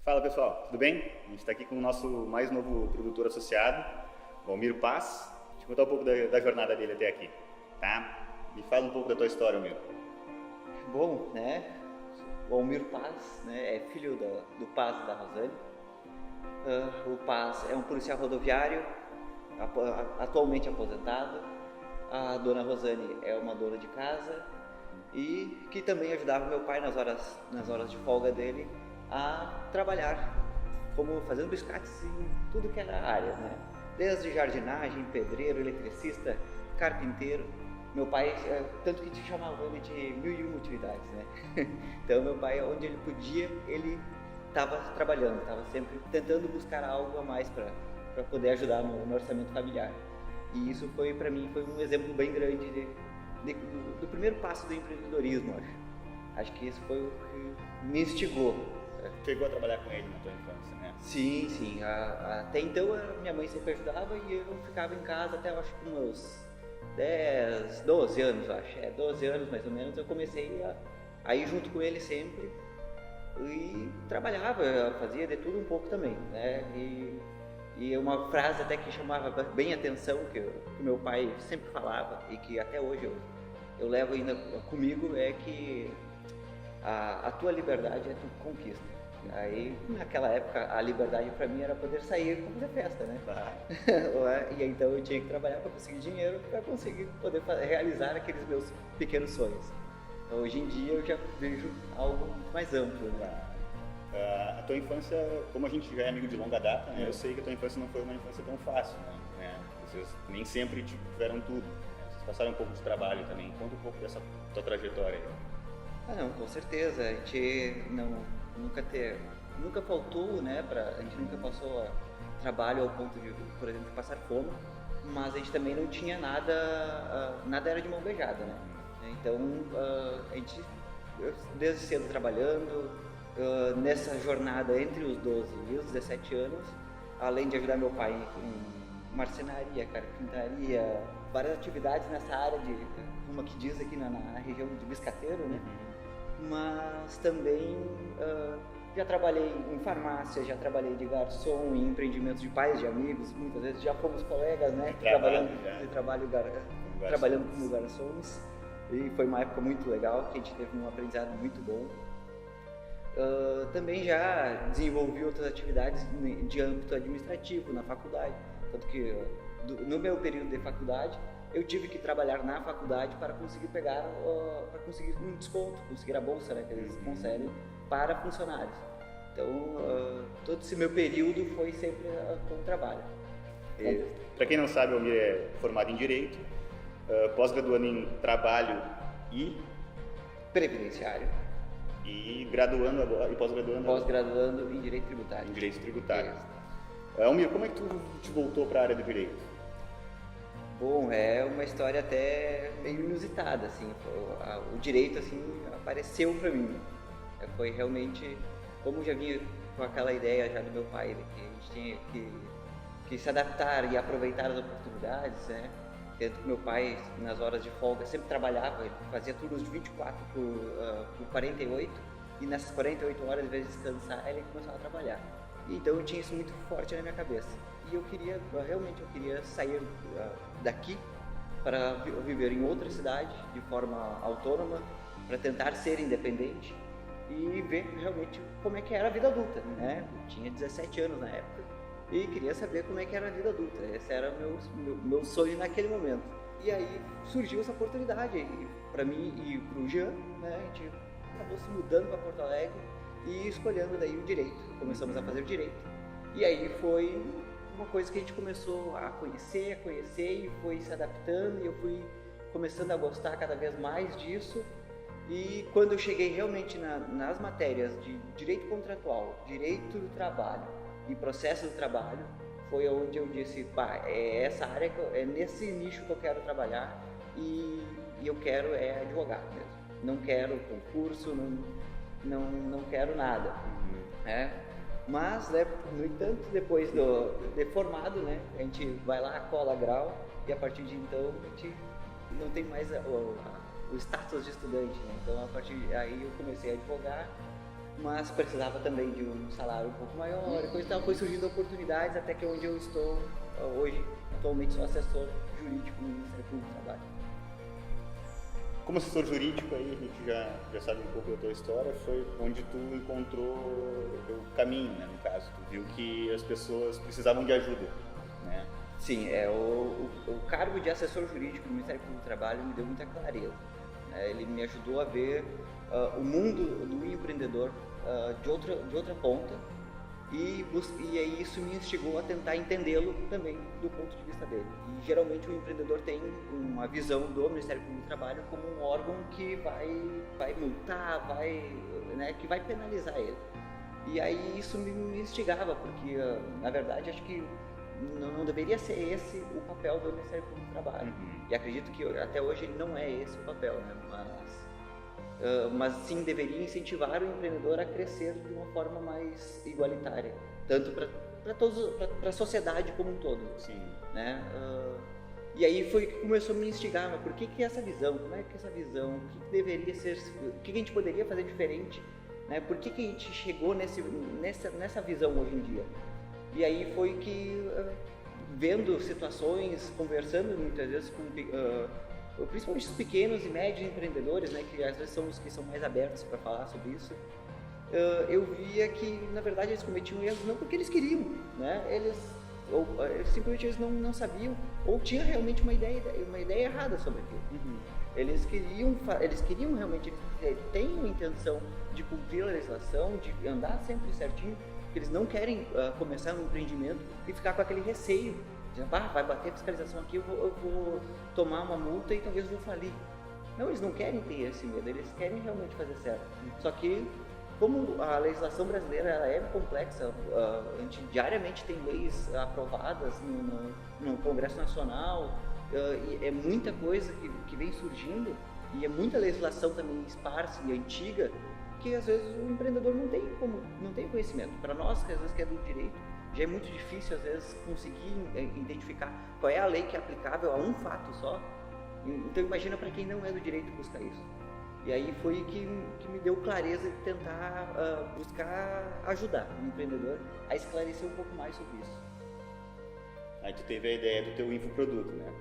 Fala pessoal, tudo bem? A gente está aqui com o nosso mais novo produtor associado, o Almir Paz. Deixa eu contar um pouco da jornada dele até aqui, tá? Me fala um pouco da tua história, Almir. Bom, né? O Almir Paz, né, é filho do Paz e da Rosane. O Paz é um policial rodoviário, atualmente aposentado. A dona Rosane é uma dona de casa e que também ajudava meu pai nas horas de folga dele a trabalhar, como fazendo biscates em tudo que era área, né? Desde jardinagem, pedreiro, eletricista, carpinteiro. Meu pai, tanto que te chamava ele de 1001 utilidades, né? Então meu pai, onde ele podia, ele estava trabalhando, estava sempre tentando buscar algo a mais para poder ajudar no orçamento familiar. E isso foi, para mim, foi um exemplo bem grande do primeiro passo do empreendedorismo, acho. Acho que isso foi o que me instigou. Chegou a trabalhar com ele na tua infância, né? Sim, sim. Até então a minha mãe sempre ajudava e eu ficava em casa até, eu acho que meus 10, 12 anos, acho. 12 anos mais ou menos, eu comecei a ir junto com ele sempre e trabalhava, fazia de tudo um pouco também, né? E uma frase até que chamava bem a atenção, que o meu pai sempre falava e que até hoje eu levo ainda comigo, é que a tua liberdade é tu conquista. Aí, naquela época, a liberdade para mim era poder sair para fazer festa, né? E então eu tinha que trabalhar para conseguir dinheiro, para conseguir poder realizar aqueles meus pequenos sonhos. Então, hoje em dia eu já vejo algo mais amplo, né? A tua infância, como a gente já é amigo de longa data, né? Eu sei que a tua infância não foi uma infância tão fácil, né? Vocês nem sempre tiveram tudo, né? Vocês passaram um pouco de trabalho também. Conta um pouco dessa tua trajetória aí. Não, com certeza. A gente nunca faltou, né? A gente nunca passou trabalho ao ponto de, por exemplo, passar fome, mas a gente também não tinha nada era de mão beijada, né? Então, a gente, desde cedo trabalhando, nessa jornada entre os 12 e os 17 anos, além de ajudar meu pai em marcenaria, carpintaria, várias atividades nessa área de, como que diz aqui na região de biscateiro, né? Mas também já trabalhei em farmácia, já trabalhei de garçom em empreendimentos de pais, de amigos, muitas vezes já fomos colegas, né? Trabalhando como garçons, e foi uma época muito legal, que a gente teve um aprendizado muito bom. Também já desenvolvi outras atividades de âmbito administrativo na faculdade, tanto que no meu período de faculdade eu tive que trabalhar na faculdade para conseguir para conseguir um desconto, conseguir a bolsa, né, que eles concedem para funcionários. Então, todo esse meu período foi sempre com trabalho. Para quem não sabe, o Almir é formado em Direito, pós-graduando em Trabalho e Previdenciário. E graduando agora, e pós-graduando agora? Pós-graduando em Direito Tributário. Em Direito Tributário. Almir, como é que tu te voltou para a área do Direito? Bom, é uma história até meio inusitada, assim. O direito, assim, apareceu para mim. Foi realmente, como já vinha com aquela ideia já do meu pai, né, que a gente tinha que se adaptar e aproveitar as oportunidades, né? Tanto que meu pai, nas horas de folga, sempre trabalhava, ele fazia turnos de 24 por 48, e nessas 48 horas, ao invés de descansar, ele começava a trabalhar. Então eu tinha isso muito forte na minha cabeça. E eu queria sair daqui para viver em outra cidade, de forma autônoma, para tentar ser independente e ver realmente como é que era a vida adulta, né? Eu tinha 17 anos na época e queria saber como é que era a vida adulta. Esse era o meu sonho naquele momento. E aí surgiu essa oportunidade para mim e para o Jean, né? A gente acabou se mudando para Porto Alegre e escolhendo daí o direito. Começamos a fazer direito. E aí foi uma coisa que a gente começou a conhecer e foi se adaptando, e eu fui começando a gostar cada vez mais disso. E quando eu cheguei realmente nas matérias de direito contratual, direito do trabalho e processo do trabalho, foi onde eu disse, é essa área, é nesse nicho que eu quero trabalhar, e eu quero advogar mesmo. Não quero concurso, não quero nada. Mas, né, no entanto, depois de formado, né, a gente vai lá, cola grau, e a partir de então a gente não tem mais o status de estudante, né? Então, a partir aí eu comecei a advogar mas precisava também de um salário um pouco maior, e coisa e tal. Foi surgindo oportunidades até que onde eu estou hoje, atualmente sou assessor jurídico no Ministério Público do Trabalho. Como assessor jurídico, aí a gente já sabe um pouco da tua história, foi onde tu encontrou o caminho, né, no caso. Tu viu que as pessoas precisavam de ajuda, né? Sim, o cargo de assessor jurídico do Ministério Público do Trabalho me deu muita clareza. Ele me ajudou a ver o mundo do empreendedor de outra ponta e aí isso me instigou a tentar entendê-lo também do ponto de vista dele. E geralmente o empreendedor tem uma visão do Ministério Público do Trabalho como um órgão que vai multar, né, que vai penalizar ele. E aí isso me instigava, porque na verdade acho que não deveria ser esse o papel do Ministério Público do Trabalho. E acredito que até hoje ele não é esse o papel, né? Mas sim deveria incentivar o empreendedor a crescer de uma forma mais igualitária, tanto para a sociedade como um todo. Sim. Né? E aí foi que começou a me instigar, mas por que essa visão? Como é que essa visão? O que deveria ser? O que a gente poderia fazer diferente? Né? Por que a gente chegou nessa visão hoje em dia? E aí foi que, vendo situações, conversando muitas vezes com principalmente os pequenos e médios empreendedores, né, que às vezes são os que são mais abertos para falar sobre isso, eu via que na verdade eles cometiam erros não porque eles queriam, né? Eles simplesmente não sabiam ou tinham realmente uma ideia errada sobre aquilo. Eles queriam realmente, eles têm a intenção de cumprir a legislação, de andar sempre certinho, porque eles não querem começar um empreendimento e ficar com aquele receio. Vai bater a fiscalização aqui, eu vou tomar uma multa e talvez eu vou falir. Não, eles não querem ter esse medo, eles querem realmente fazer certo. Só que, como a legislação brasileira ela é complexa, a gente diariamente tem leis aprovadas no Congresso Nacional, e é muita coisa que vem surgindo, e é muita legislação também esparsa e antiga, que às vezes o empreendedor não tem conhecimento. Para nós, às vezes, que é do direito, já é muito difícil, às vezes, conseguir identificar qual é a lei que é aplicável a um fato só. Então, imagina para quem não é do direito buscar isso. E aí foi que me deu clareza de tentar buscar ajudar o empreendedor a esclarecer um pouco mais sobre isso. Aí tu teve a ideia do teu infoproduto, né?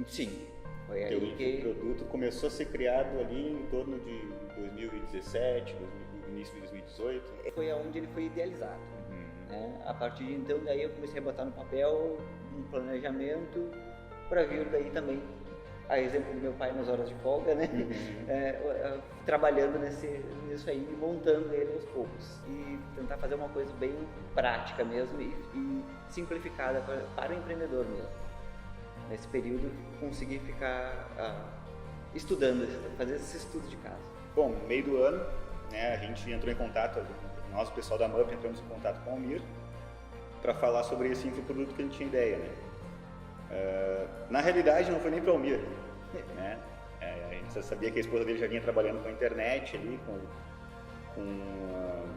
Sim. Foi teu aí que... infoproduto começou a ser criado ali em torno de 2017, início de 2018. Foi onde ele foi idealizado. Né? A partir de então, daí eu comecei a botar no papel um planejamento para vir daí também, a exemplo do meu pai nas horas de folga, né? Trabalhando nisso aí, montando ele aos poucos e tentar fazer uma coisa bem prática mesmo e simplificada para o empreendedor mesmo. Nesse período, consegui ficar estudando, fazer esse estudo de casa. Bom, no meio do ano, né, a gente entrou em contato, nós, o pessoal da MUP, entramos em contato com o Almir para falar sobre esse infoproduto que ele tinha ideia, né? Na realidade, não foi nem para o Almir, né? A gente já sabia que a esposa dele já vinha trabalhando com a internet ali, com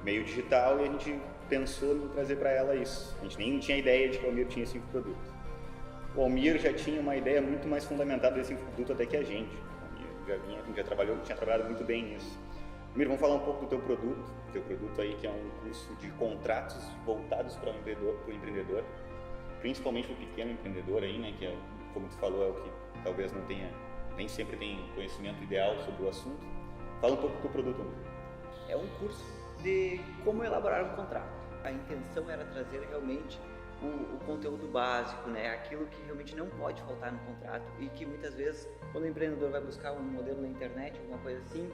meio digital, e a gente pensou em trazer para ela isso. A gente nem tinha ideia de que o Almir tinha esse infoproduto. O Almir já tinha uma ideia muito mais fundamentada desse infoproduto até que a gente. O Almir tinha trabalhado muito bem nisso. Almir, vamos falar um pouco do teu produto aí, que é um curso de contratos voltados para o empreendedor, principalmente para o pequeno empreendedor aí, né, que é, como tu falou, é o que talvez nem sempre tem conhecimento ideal sobre o assunto. Fala um pouco do teu produto, Almir. É um curso de como elaborar um contrato. A intenção era trazer realmente o conteúdo básico, né, aquilo que realmente não pode faltar no contrato e que muitas vezes, quando o empreendedor vai buscar um modelo na internet, alguma coisa assim,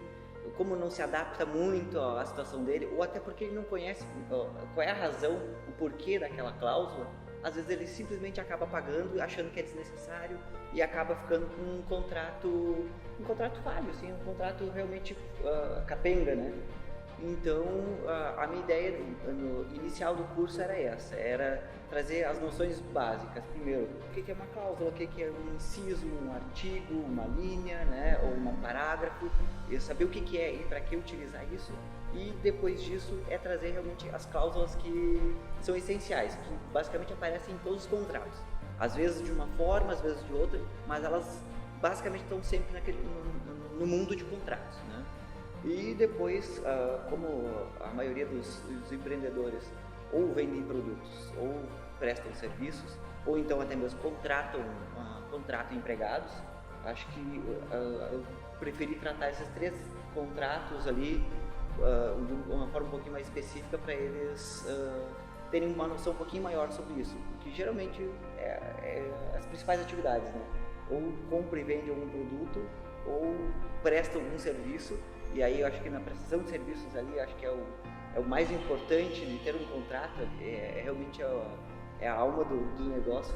como não se adapta muito à situação dele, ou até porque ele não conhece qual é a razão, o porquê daquela cláusula, às vezes ele simplesmente acaba pagando, achando que é desnecessário e acaba ficando com um contrato falho, assim, um contrato realmente capenga, né? Então, a minha ideia inicial do curso era essa, era trazer as noções básicas. Primeiro, o que é uma cláusula, o que é um inciso, um artigo, uma linha, né, ou um parágrafo, eu saber o que é e para que utilizar isso. E depois disso é trazer realmente as cláusulas que são essenciais, que basicamente aparecem em todos os contratos. Às vezes de uma forma, às vezes de outra, mas elas basicamente estão sempre no mundo de contratos, né? E depois, como a maioria dos empreendedores ou vendem produtos ou prestam serviços, ou então até mesmo contratam empregados, acho que eu preferi tratar esses 3 contratos ali de uma forma um pouquinho mais específica para eles terem uma noção um pouquinho maior sobre isso, porque geralmente é as principais atividades, né? Ou compra e vende algum produto, ou presta algum serviço, e aí eu acho que na prestação de serviços ali, acho que é o mais importante de ter um contrato, realmente a alma do negócio,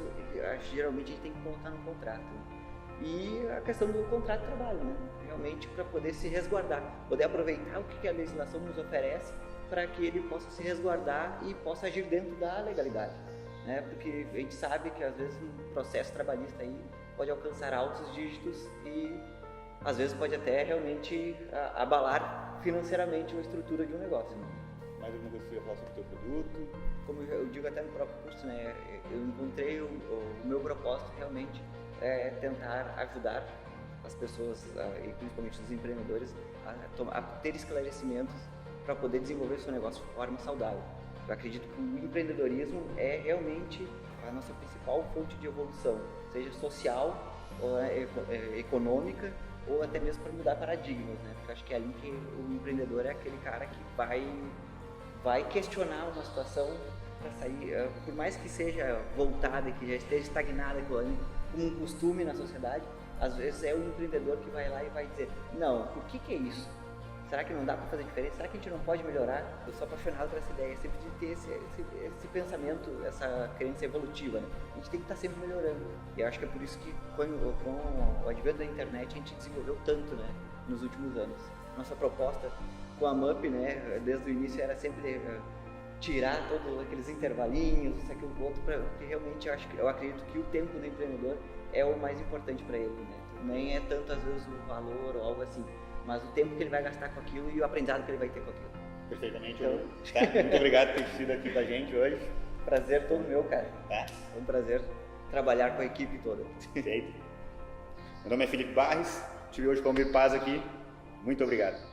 acho que geralmente a gente tem que contar no contrato. Né? E a questão do contrato de trabalho, né? Realmente para poder se resguardar, poder aproveitar o que a legislação nos oferece para que ele possa se resguardar e possa agir dentro da legalidade, né? Porque a gente sabe que às vezes um processo trabalhista aí pode alcançar altos dígitos e às vezes pode até realmente abalar financeiramente a estrutura de um negócio. Né? Mais alguma coisa que você ia falar sobre o teu produto? Como eu digo até no próprio curso, né? Eu encontrei o meu propósito realmente é tentar ajudar as pessoas, e principalmente os empreendedores, a ter esclarecimentos para poder desenvolver o seu negócio de forma saudável. Eu acredito que o empreendedorismo é realmente a nossa principal fonte de evolução, seja social, ou econômica, ou até mesmo para mudar paradigmas, né? Porque eu acho que é ali que o empreendedor é aquele cara que vai questionar uma situação para sair, por mais que seja voltada, que já esteja estagnada como um costume na sociedade, às vezes é o empreendedor que vai lá e vai dizer, não, por que é isso? Será que não dá para fazer diferença? Será que a gente não pode melhorar? Eu sou apaixonado por essa ideia, sempre de ter esse pensamento, essa crença evolutiva, né? A gente tem que estar sempre melhorando. E eu acho que é por isso que com o advento da internet a gente desenvolveu tanto, né, nos últimos anos. Nossa proposta com a MUP, né, desde o início era sempre tirar todos aqueles intervalinhos, isso aqui, o outro, porque realmente eu acredito que o tempo do empreendedor é o mais importante para ele, né? Nem é tanto às vezes o valor ou algo assim, mas o tempo que ele vai gastar com aquilo e o aprendizado que ele vai ter com aquilo. Perfeitamente. Então, tá? Muito obrigado por ter sido aqui com a gente hoje. Prazer todo meu, cara. Tá? É um prazer trabalhar com a equipe toda. Perfeito. Meu nome é Felipe Barres, tive hoje com o Almir Paz aqui. Muito obrigado.